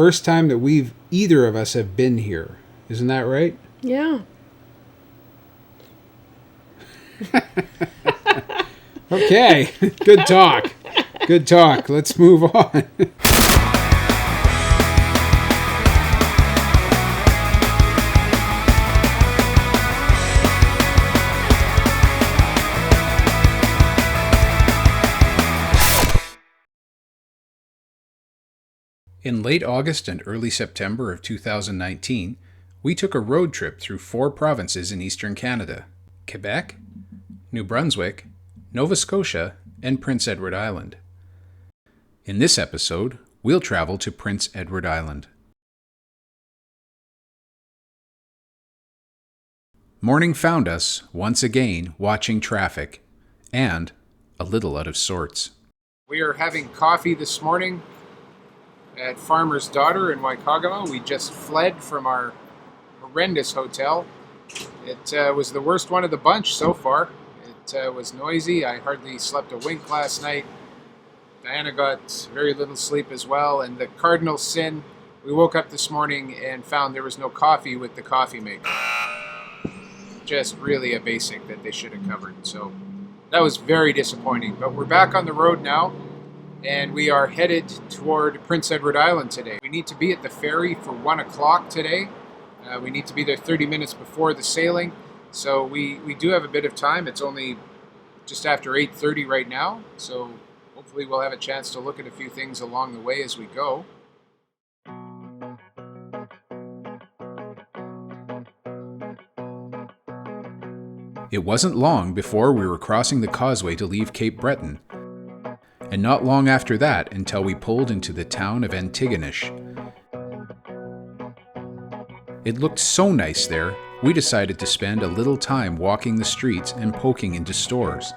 first time that either of us have been here. Isn't that right? Yeah. Okay, good talk. Good talk. Let's move on. In late August and early September of 2019, we took a road trip through 4 provinces in eastern Canada: Quebec, New Brunswick, Nova Scotia, and Prince Edward Island. In this episode, we'll travel to Prince Edward Island. Morning found us, once again, watching traffic, and a little out of sorts. We are having coffee this morning at Farmer's Daughter in Waikagama. We just fled from our horrendous hotel. It was the worst one of the bunch so far. It was noisy. I hardly slept a wink last night. Diana got very little sleep as well. And the cardinal sin, we woke up this morning and found there was no coffee with the coffee maker. Just really a basic that they should have covered. So that was very disappointing. But we're back on the road now, and we are headed toward Prince Edward Island today. We need to be at the ferry for 1 o'clock today. We need to be there 30 minutes before the sailing. So we do have a bit of time. It's only just after 8:30 right now. So hopefully we'll have a chance to look at a few things along the way as we go. It wasn't long before we were crossing the causeway to leave Cape Breton, and not long after that until we pulled into the town of Antigonish. It looked so nice there, we decided to spend a little time walking the streets and poking into stores.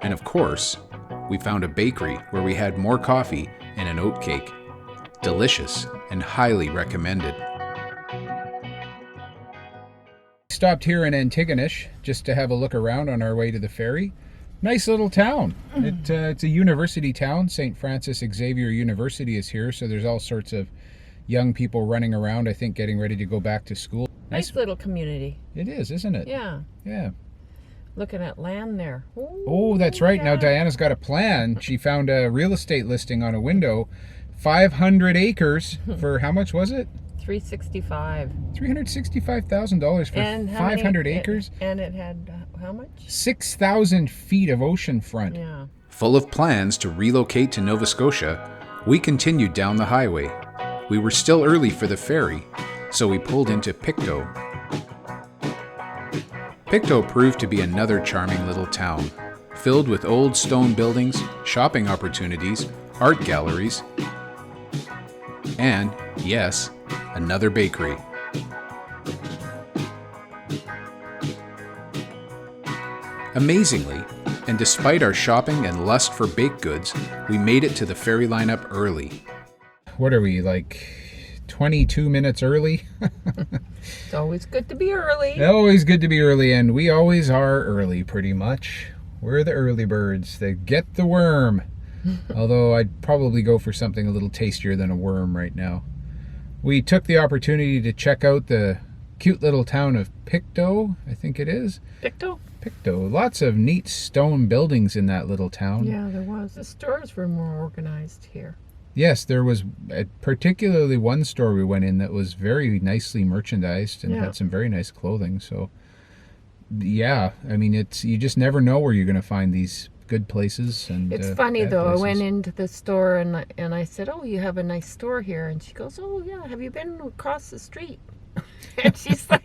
And of course, we found a bakery where we had more coffee and an oat cake. Delicious and highly recommended. Stopped here in Antigonish just to have a look around on our way to the ferry. Nice little town. It's a university town. St. Francis Xavier University is here, so there's all sorts of young people running around, I think, getting ready to go back to school. Nice little community. It is, isn't it? Yeah. Yeah. Looking at land there. Ooh, oh, that's right. yeah. Now Diana's got a plan. She found a real estate listing on a window. 500 acres for how much was it? $365. $365,000 for 500 acres. And it had how much? 6,000 feet of oceanfront. Yeah. Full of plans to relocate to Nova Scotia, we continued down the highway. We were still early for the ferry, so we pulled into Pictou. Pictou proved to be another charming little town, filled with old stone buildings, shopping opportunities, art galleries, and, yes, another bakery. Amazingly, and despite our shopping and lust for baked goods, we made it to the ferry lineup early. What are we, like 22 minutes early? It's always good to be early. Always good to be early, and we always are early, pretty much. We're the early birds that get the worm. Although I'd probably go for something a little tastier than a worm right now. We took the opportunity to check out the cute little town of Pictou, I think it is. Pictou? Pictou. Lots of neat stone buildings in that little town. Yeah, there was. The stores were more organized here. Yes, there was particularly one store we went in that was very nicely merchandised and had some very nice clothing. So, yeah, I mean, you just never know where you're going to find these good places. And it's funny though. Places. I went into the store and I said, "Oh, you have a nice store here," and she goes, "Oh yeah, have you been across the street?" And she's like,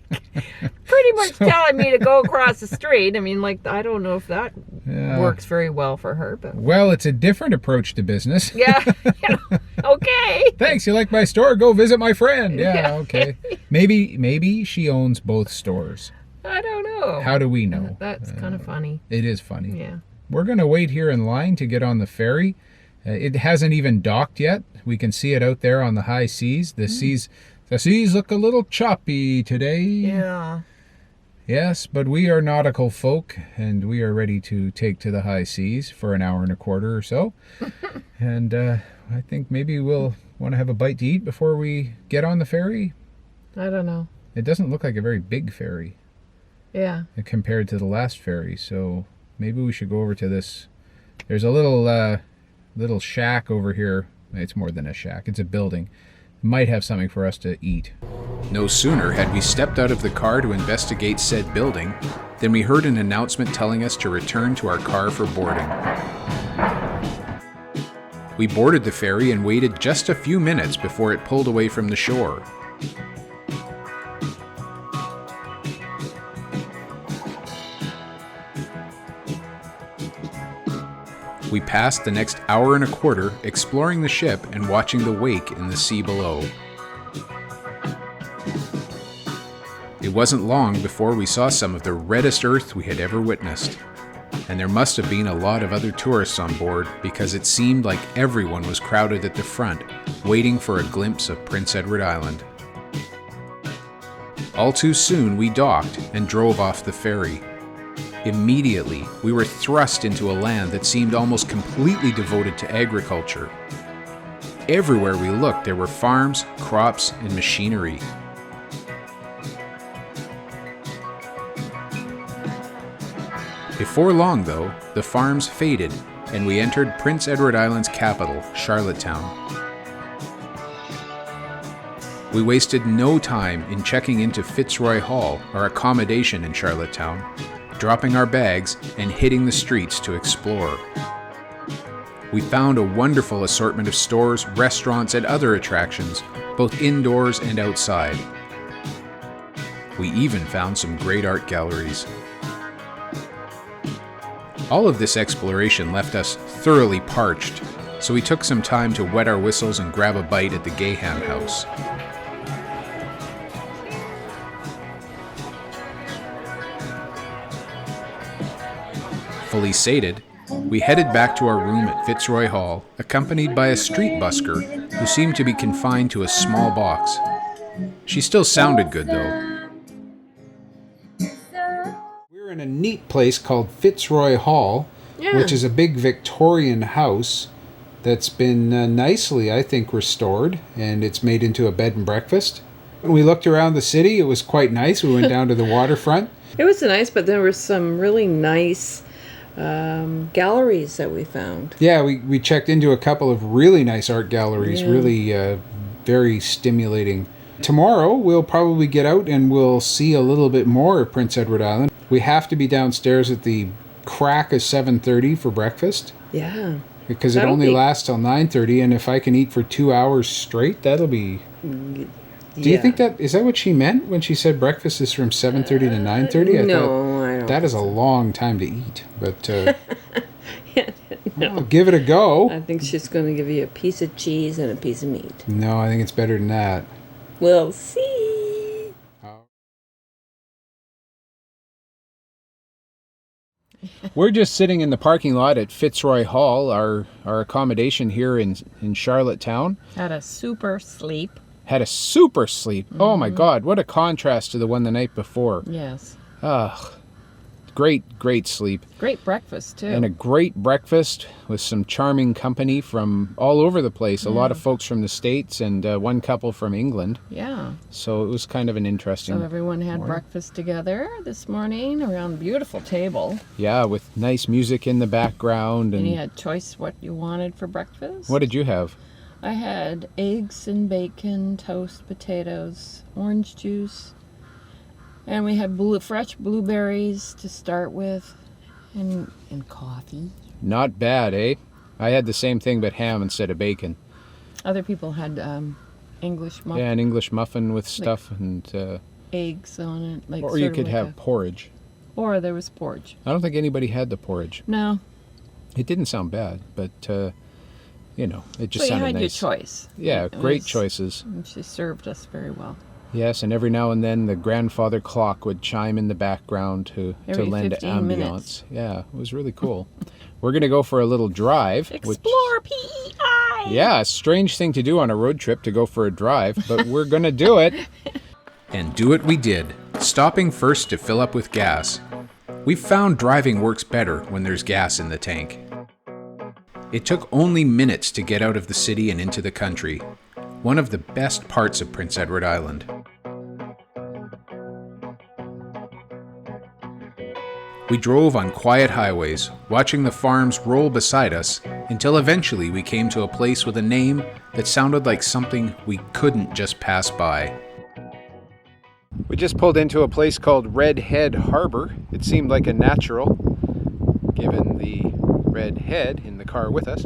pretty much telling me to go across the street. I mean, like, I don't know if that works very well for her, but well, it's a different approach to business. Yeah. Okay. Thanks. You like my store? Go visit my friend. Yeah. Okay. Maybe she owns both stores. I don't know. How do we know? That's kind of funny. It is funny. Yeah. We're going to wait here in line to get on the ferry. It hasn't even docked yet. We can see it out there on the high seas. The seas look a little choppy today. Yeah. Yes, but we are nautical folk, and we are ready to take to the high seas for an hour and a quarter or so. And I think maybe we'll want to have a bite to eat before we get on the ferry. I don't know. It doesn't look like a very big ferry. Yeah. Compared to the last ferry, so maybe we should go over to this. There's a little shack over here. It's more than a shack, it's a building. It might have something for us to eat. No sooner had we stepped out of the car to investigate said building than we heard an announcement telling us to return to our car for boarding. We boarded the ferry and waited just a few minutes before it pulled away from the shore. We passed the next hour and a quarter exploring the ship and watching the wake in the sea below. It wasn't long before we saw some of the reddest earth we had ever witnessed. And there must have been a lot of other tourists on board because it seemed like everyone was crowded at the front, waiting for a glimpse of Prince Edward Island. All too soon we docked and drove off the ferry. Immediately, we were thrust into a land that seemed almost completely devoted to agriculture. Everywhere we looked, there were farms, crops, and machinery. Before long, though, the farms faded, and we entered Prince Edward Island's capital, Charlottetown. We wasted no time in checking into Fitzroy Hall, our accommodation in Charlottetown, dropping our bags and hitting the streets to explore. We found a wonderful assortment of stores, restaurants, and other attractions, both indoors and outside. We even found some great art galleries. All of this exploration left us thoroughly parched, so we took some time to wet our whistles and grab a bite at the Gayham House. Fully sated, we headed back to our room at Fitzroy Hall, accompanied by a street busker who seemed to be confined to a small box. She still sounded good, though. We're in a neat place called Fitzroy Hall, which is a big Victorian house that's been nicely, I think, restored, and it's made into a bed and breakfast. When we looked around the city, it was quite nice. We went down to the waterfront. It was nice, but there were some really nice galleries that we found. Yeah, we checked into a couple of really nice art galleries, really very stimulating. Tomorrow, we'll probably get out and we'll see a little bit more of Prince Edward Island. We have to be downstairs at the crack of 7:30 for breakfast. Yeah. Because it only lasts till 9:30, and if I can eat for 2 hours straight, that'll be... Do you think is that what she meant when she said breakfast is from 7:30 to 9:30? No, I don't. That is a long time to eat, but no. I'll give it a go. I think she's going to give you a piece of cheese and a piece of meat. No, I think it's better than that. We'll see. We're just sitting in the parking lot at Fitzroy Hall, our accommodation here in Charlottetown. Had a super sleep. Had a super sleep. Mm-hmm. Oh my God, what a contrast to the one the night before. Yes. Great sleep. Great breakfast, too. And a great breakfast with some charming company from all over the place. A lot of folks from the States and one couple from England. Yeah. So it was kind of an interesting... So everyone had breakfast together this morning around a beautiful table. Yeah, with nice music in the background. And you had choice what you wanted for breakfast. What did you have? I had eggs and bacon, toast, potatoes, orange juice, and we had fresh blueberries to start with, and coffee. Not bad, eh? I had the same thing, but ham instead of bacon. Other people had English muffin. Yeah, an English muffin with stuff and... eggs on it. Like or you could have porridge. Or there was porridge. I don't think anybody had the porridge. No. It didn't sound bad, but... you know, it just sounded nice. So you had nice. Your choice. Yeah, great choices. And she served us very well. Yes, and every now and then the grandfather clock would chime in the background to lend ambiance. Minutes. Yeah, it was really cool. We're going to go for a little drive. Explore PEI! Yeah, a strange thing to do on a road trip, to go for a drive, but we're going to do it. And do it we did, Stopping first to fill up with gas, we've found driving works better when there's gas in the tank. It took only minutes to get out of the city and into the country, one of the best parts of Prince Edward Island. We drove on quiet highways, watching the farms roll beside us, until eventually we came to a place with a name that sounded like something we couldn't just pass by. We just pulled into a place called Red Head Harbor. It seemed like a natural, given the red head in the car with us.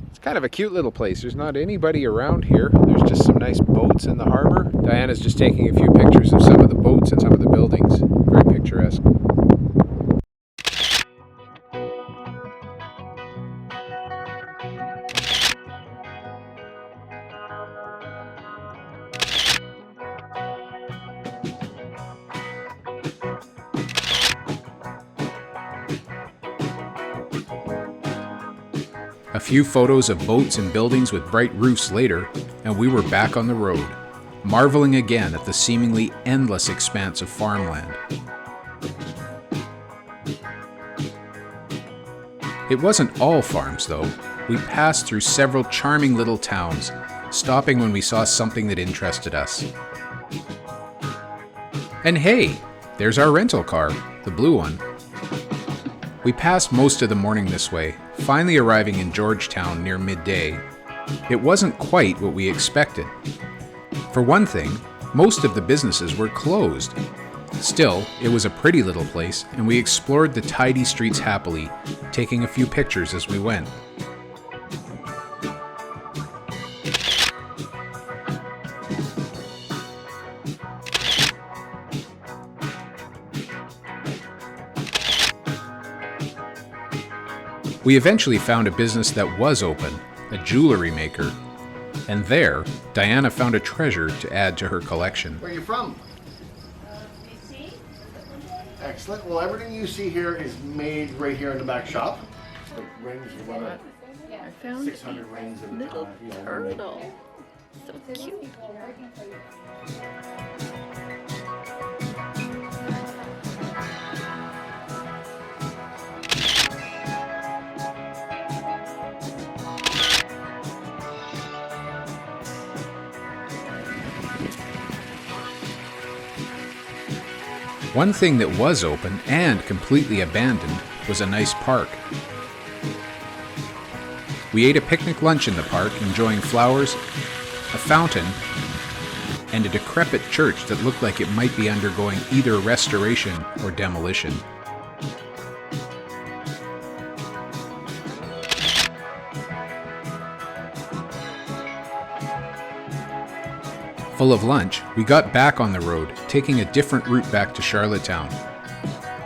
It's kind of a cute little place. There's not anybody around here. There's just some nice boats in the harbor. Diana's just taking a few pictures of some of the boats and some of the buildings. Very picturesque. A few photos of boats and buildings with bright roofs later, and we were back on the road, marveling again at the seemingly endless expanse of farmland. It wasn't all farms, though. We passed through several charming little towns, stopping when we saw something that interested us. And hey, there's our rental car, the blue one. We passed most of the morning this way, finally arriving in Georgetown near midday. It wasn't quite what we expected. For one thing, most of the businesses were closed. Still, it was a pretty little place, and we explored the tidy streets happily, taking a few pictures as we went. We eventually found a business that was open, a jewelry maker, and there, Diana found a treasure to add to her collection. Where are you from? BC. Excellent. Well, everything you see here is made right here in the back shop. The rings, I found 600 rings. a little turtle. So cute. One thing that was open and completely abandoned was a nice park. We ate a picnic lunch in the park, enjoying flowers, a fountain, and a decrepit church that looked like it might be undergoing either restoration or demolition. Full of lunch, we got back on the road, taking a different route back to Charlottetown.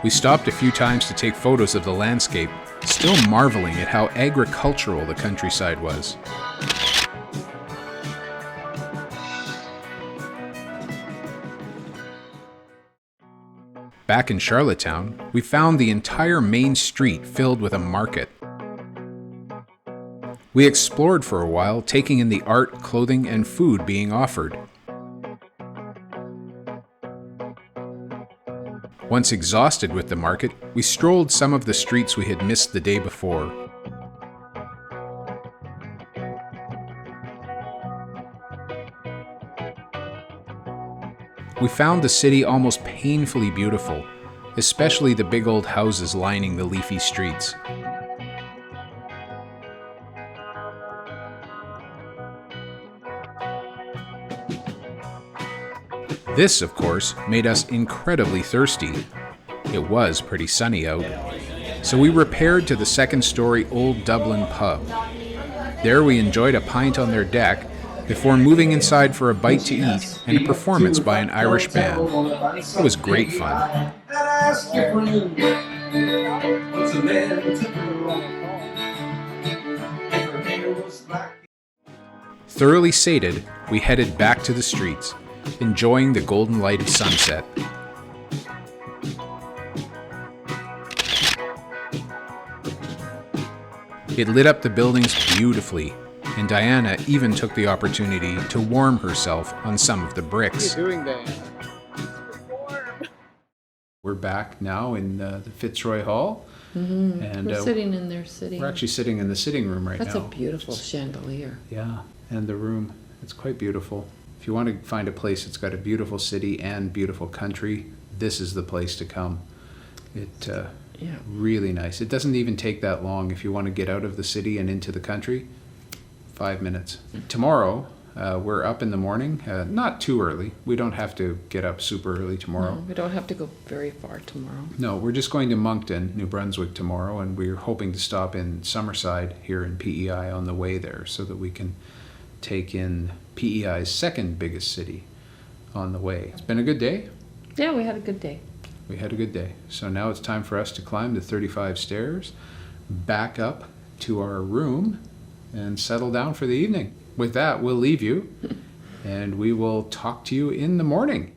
We stopped a few times to take photos of the landscape, still marveling at how agricultural the countryside was. Back in Charlottetown, we found the entire main street filled with a market. We explored for a while, taking in the art, clothing, and food being offered. Once exhausted with the market, we strolled some of the streets we had missed the day before. We found the city almost painfully beautiful, especially the big old houses lining the leafy streets. This, of course, made us incredibly thirsty. It was pretty sunny out, so we repaired to the second-story Old Dublin pub. There we enjoyed a pint on their deck before moving inside for a bite to eat and a performance by an Irish band. It was great fun. Thoroughly sated, we headed back to the streets, enjoying the golden light of sunset. It lit up the buildings beautifully, and Diana even took the opportunity to warm herself on some of the bricks. What are you doing, Diana? Warm. We're back now in the Fitzroy Hall. And We're sitting in their sitting. we're actually sitting in the sitting room right That's now. a beautiful chandelier. Yeah, and the room, it's quite beautiful. If you want to find a place that's got a beautiful city and beautiful country, this is the place to come. It really nice. It doesn't even take that long if you want to get out of the city and into the country. 5 minutes. Tomorrow, we're up in the morning, not too early. We don't have to get up super early tomorrow. No, we don't have to go very far tomorrow. No, we're just going to Moncton, New Brunswick tomorrow, and we're hoping to stop in Summerside here in PEI on the way there so that we can take in PEI's second biggest city on the way. It's been a good day. Yeah, we had a good day. We had a good day. So now it's time for us to climb the 35 stairs, back up to our room, and settle down for the evening. With that, we'll leave you, and we will talk to you in the morning.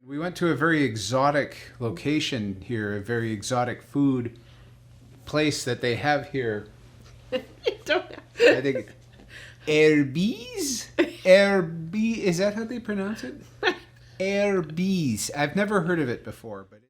We went to a very exotic location here, a very exotic food place that they have here. I think Herbies? Herbies, is that how they pronounce it? Herbies. I've never heard of it before, but